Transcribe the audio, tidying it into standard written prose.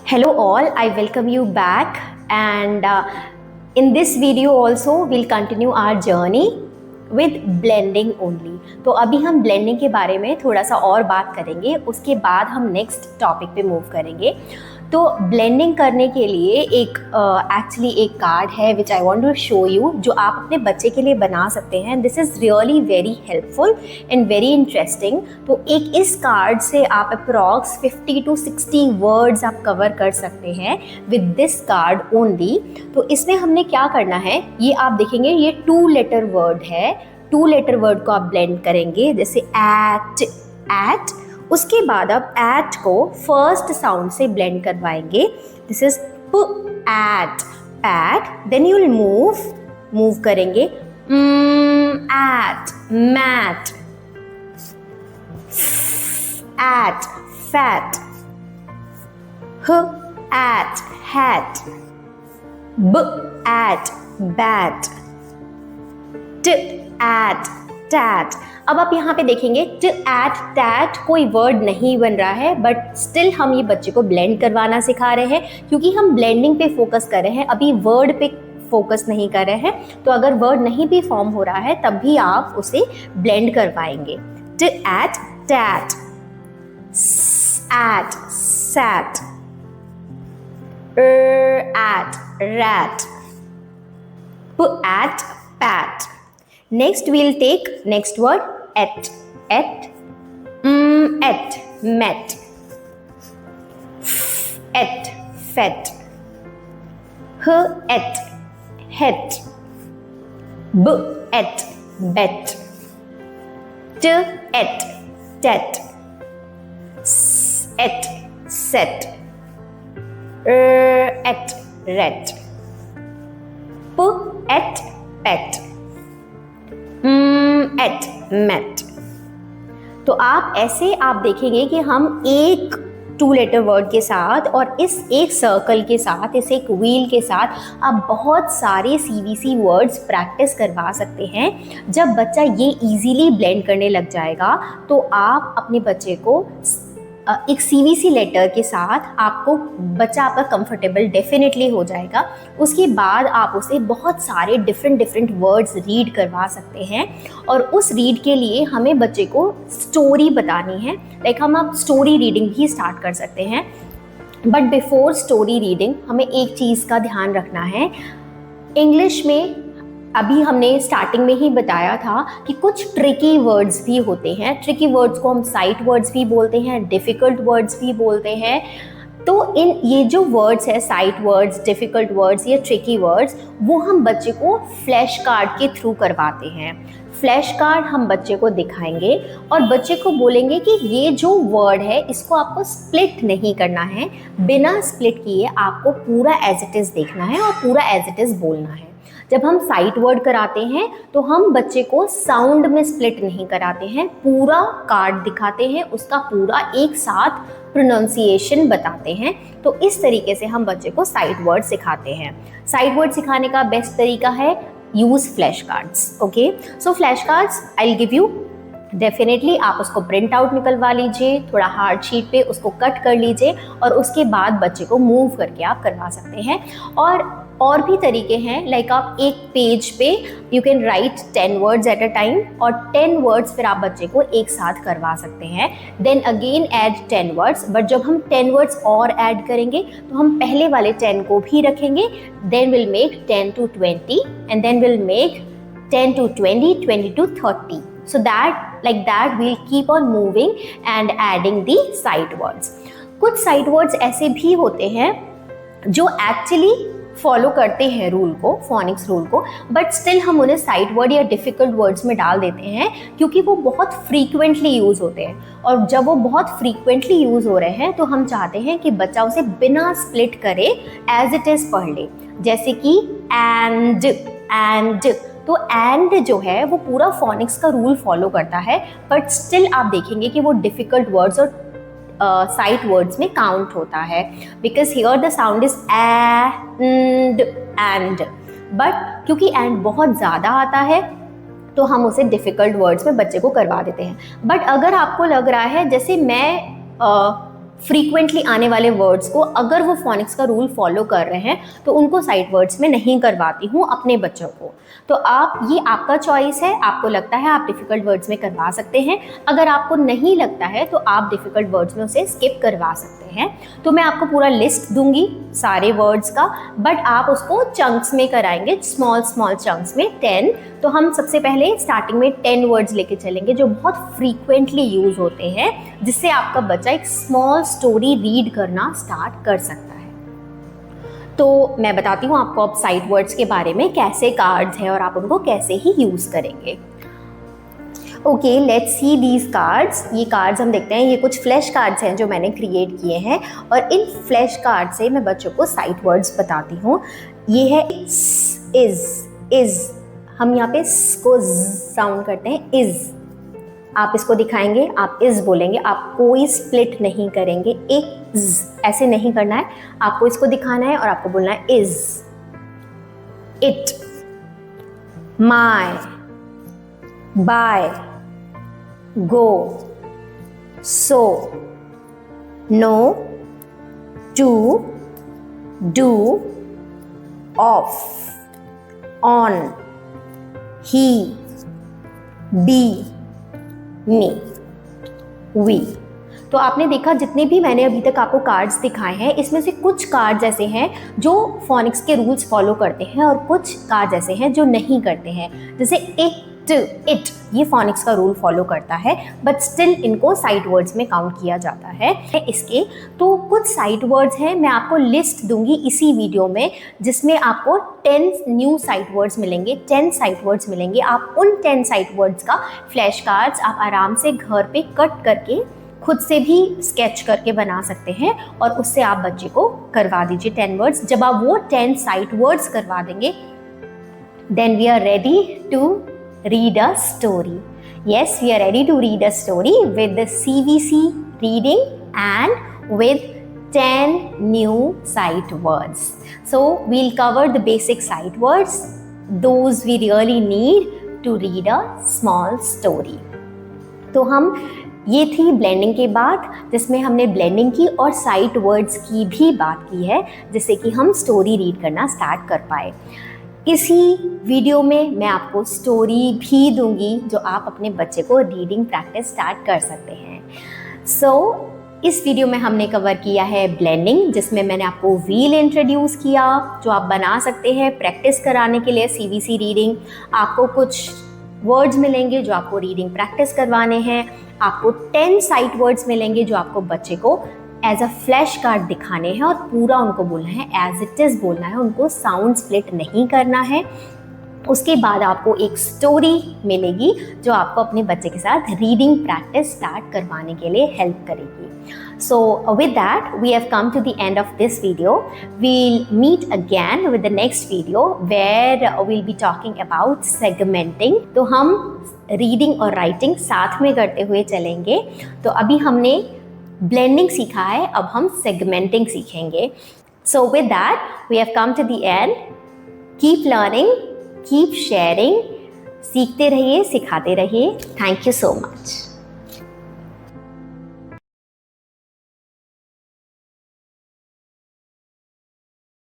Hello all, I welcome you back and in this video also we'll continue our journey with blending only। तो अभी हम blending के बारे में थोड़ा सा और बात करेंगे, उसके बाद हम next topic पे move करेंगे। तो ब्लेंडिंग करने के लिए एक्चुअली एक कार्ड है which I want to show you, जो आप अपने बच्चे के लिए बना सकते हैं। This is really very helpful and very interesting. तो एक इस कार्ड से आप अप्रॉक्स 50 to 60 वर्ड्स आप कवर कर सकते हैं विद दिस कार्ड ओनली। तो इसमें हमने क्या करना है, ये आप देखेंगे ये 2 लेटर वर्ड है। 2 लेटर वर्ड को आप ब्लेंड करेंगे, जैसे एट। उसके बाद आप एट को फर्स्ट साउंड से ब्लेंड करवाएंगे। This is p at. Then you will move करेंगे at mat, at fat, h at hat, b at bat, t at tat. अब आप यहाँ पे देखेंगे ट एट टैट कोई वर्ड नहीं बन रहा है, बट स्टिल हम ये बच्चे को ब्लेंड करवाना सिखा रहे हैं, क्योंकि हम ब्लेंडिंग पे फोकस कर रहे हैं, अभी वर्ड पे फोकस नहीं कर रहे हैं। तो अगर वर्ड नहीं भी फॉर्म हो रहा है तब भी आप उसे ब्लेंड करवाएंगे। T at tat, at sat, at rat, p at pat. Next we'll take next word et, met, et fet, h et het, b et bet, t et tet, s et set, et ret, p et pet, et met. तो आप ऐसे आप देखेंगे कि हम एक 2 letter word के साथ और इस एक सर्कल के साथ, इस एक व्हील के साथ आप बहुत सारे CVC वर्ड्स प्रैक्टिस करवा सकते हैं। जब बच्चा ये इजीली ब्लेंड करने लग जाएगा तो आप अपने बच्चे को एक CVC लेटर के साथ बच्चा आपका कंफर्टेबल डेफिनेटली हो जाएगा। उसके बाद आप उसे बहुत सारे डिफरेंट वर्ड्स रीड करवा सकते हैं, और उस रीड के लिए हमें बच्चे को स्टोरी बतानी है। हम आप स्टोरी रीडिंग भी स्टार्ट कर सकते हैं, बट बिफोर स्टोरी रीडिंग हमें एक चीज़ का ध्यान रखना है। इंग्लिश में अभी हमने स्टार्टिंग में ही बताया था कि कुछ ट्रिकी वर्ड्स भी होते हैं। ट्रिकी वर्ड्स को हम साइट वर्ड्स भी बोलते हैं, डिफ़िकल्ट वर्ड्स भी बोलते हैं। तो ये जो वर्ड्स है, साइट वर्ड्स, डिफ़िकल्ट वर्ड्स या ट्रिकी वर्ड्स, वो हम बच्चे को फ्लैश कार्ड के थ्रू करवाते हैं। फ्लैश कार्ड हम बच्चे को दिखाएंगे और बच्चे को बोलेंगे कि ये जो वर्ड है इसको आपको स्प्लिट नहीं करना है, बिना स्प्लिट किए आपको पूरा एज इट इज़ देखना है और पूरा एज इट इज़ बोलना है। जब हम साइट वर्ड कराते हैं तो हम बच्चे को साउंड में स्प्लिट नहीं कराते हैं, पूरा कार्ड दिखाते हैं, उसका पूरा एक साथ प्रोनाउंसिएशन बताते हैं। तो इस तरीके से हम बच्चे को साइट वर्ड सिखाते हैं। साइट वर्ड सिखाने का बेस्ट तरीका है use flash cards. Okay, so flash cards I will give you. Definitely आप उसको प्रिंट आउट निकलवा लीजिए, थोड़ा हार्ड शीट पे उसको कट कर लीजिए और उसके बाद बच्चे को मूव करके आप करवा सकते हैं। और भी तरीके हैं, लाइक आप एक पेज पे you can write 10 words at a time, और 10 वर्ड्स फिर आप बच्चे को एक साथ करवा सकते हैं। Then again add 10 words, but जब हम 10 वर्ड्स और ऐड करेंगे तो हम पहले वाले 10 को भी रखेंगे। Then will make 10 to 20 and then will make 10 to 20, 20 to 30. So like that we'll keep on moving and adding the sight words. कुछ sight words ऐसे भी होते हैं जो एक्चुअली फॉलो करते हैं रूल को, फोनिक्स रूल को, बट स्टिल हम उन्हें साइट वर्ड या डिफ़िकल्ट वर्ड्स में डाल देते हैं, क्योंकि वो बहुत फ्रीक्वेंटली यूज़ होते हैं। और जब वो बहुत फ्रीक्वेंटली यूज़ हो रहे हैं तो हम चाहते हैं कि बच्चा उसे बिना स्प्लिट करे एज इट इज़ पढ़ ले। जैसे कि एंड, तो एंड जो है वो पूरा फोनिक्स का रूल फॉलो करता है, बट स्टिल आप देखेंगे कि वो डिफ़िकल्ट वर्ड्स और साइट वर्ड्स में काउंट होता है, because here the sound is and, but क्योंकि एंड बहुत ज़्यादा आता है तो हम उसे डिफ़िकल्ट वर्ड्स में बच्चे को करवा देते हैं। बट अगर आपको लग रहा है जैसे मैं फ्रीक्वेंटली आने वाले वर्ड्स को अगर वो फोनिक्स का रूल फॉलो कर रहे हैं तो उनको साइट वर्ड्स में नहीं करवाती हूँ अपने बच्चों को। तो आप, ये आपका चॉइस है, आपको लगता है आप डिफ़िकल्ट वर्ड्स में करवा सकते हैं, अगर आपको नहीं लगता है तो आप डिफ़िकल्ट वर्ड्स में उसे स्किप करवा सकते हैं। तो मैं आपको पूरा लिस्ट दूंगी सारे वर्ड्स का, बट आप उसको चंक्स में कराएंगे, स्मॉल स्मॉल चंक्स में 10। तो हम सबसे पहले स्टार्टिंग में 10 वर्ड्स लेके चलेंगे जो बहुत फ्रीक्वेंटली यूज होते हैं, जिससे आपका बच्चा एक स्मॉल स्टोरी रीड करना स्टार्ट कर सकता है। तो मैं बताती हूँ आपको अब साइट वर्ड्स के बारे में, कैसे कार्ड्स हैं और आप उनको कैसे ही यूज़ करेंगे। Okay, let's see these cards. ये कार्ड्स हम देखते हैं, ये कुछ फ्लैश कार्ड्स हैं जो मैंने क्रिएट किए हैं, और इन फ्लैश कार्ड से मैं बच्चों को साइट वर्ड्स बताती हूँ। ये है इज, हम यहाँ पे स को साउंड करते हैं, इज। आप इसको दिखाएंगे, आप इज बोलेंगे, आप कोई स्प्लिट नहीं करेंगे, एक ऐसे नहीं करना है, आपको इसको दिखाना है और आपको बोलना है is. It, my, by, go, so, no, to, do, of, on, he, be, me, we. तो आपने देखा जितने भी मैंने अभी तक आपको कार्ड्स दिखाए हैं, इसमें से कुछ कार्ड्स ऐसे हैं जो फोनिक्स के रूल्स फॉलो करते हैं और कुछ कार्ड्स ऐसे हैं जो नहीं करते हैं। जैसे इट, ये फोनिक्स का रूल फॉलो करता है, बट स्टिल इनको साइट वर्ड्स में काउंट किया जाता है इसके। तो कुछ साइट वर्ड्स हैं, मैं आपको लिस्ट दूंगी इसी वीडियो में, जिसमें आपको 10 न्यू साइट वर्ड्स मिलेंगे, 10 साइट वर्ड्स मिलेंगे। आप उन 10 साइट वर्ड्स का फ्लैश कार्ड्स आप आराम से घर पे कट करके खुद से भी स्केच करके बना सकते हैं, और उससे आप बच्चे को करवा दीजिए 10 वर्ड्स। जब आप वो 10 साइट वर्ड्स करवा देंगे, then we are ready to read a story. Yes, we are ready to read a story with the CVC reading and with 10 new sight words. So we'll cover the basic sight words, those we really need to read a small story. तो हम, ये थी blending के बाद, जिसमें हमने blending की और साइट वर्ड्स की भी बात की है, जिससे कि हम स्टोरी रीड करना स्टार्ट कर पाए। इसी वीडियो में मैं आपको स्टोरी भी दूंगी जो आप अपने बच्चे को रीडिंग प्रैक्टिस स्टार्ट कर सकते हैं। इस वीडियो में हमने कवर किया है ब्लेंडिंग, जिसमें मैंने आपको व्हील इंट्रोड्यूस किया जो आप बना सकते हैं प्रैक्टिस कराने के लिए CVC रीडिंग। आपको कुछ वर्ड्स मिलेंगे जो आपको रीडिंग प्रैक्टिस करवाने हैं, आपको 10 साइट वर्ड्स मिलेंगे जो आपको बच्चे को एज अ फ्लैश कार्ड दिखाने हैं और पूरा उनको बोलना है, एज इट इज़ बोलना है, उनको साउंड स्प्लिट नहीं करना है। उसके बाद आपको एक स्टोरी मिलेगी जो आपको अपने बच्चे के साथ रीडिंग प्रैक्टिस स्टार्ट करवाने के लिए हेल्प करेगी। So with that we have come to the end of this video. We'll meet again with the next video where we'll be talking about segmenting. तो हम रीडिंग और राइटिंग साथ में करते हुए चलेंगे। तो अभी हमने ब्लेंडिंग सीखा है, अब हम सेगमेंटिंग सीखेंगे। So with that we have come to the end. Keep learning, keep sharing, सीखते रहिए, सिखाते रहिए। Thank you so much.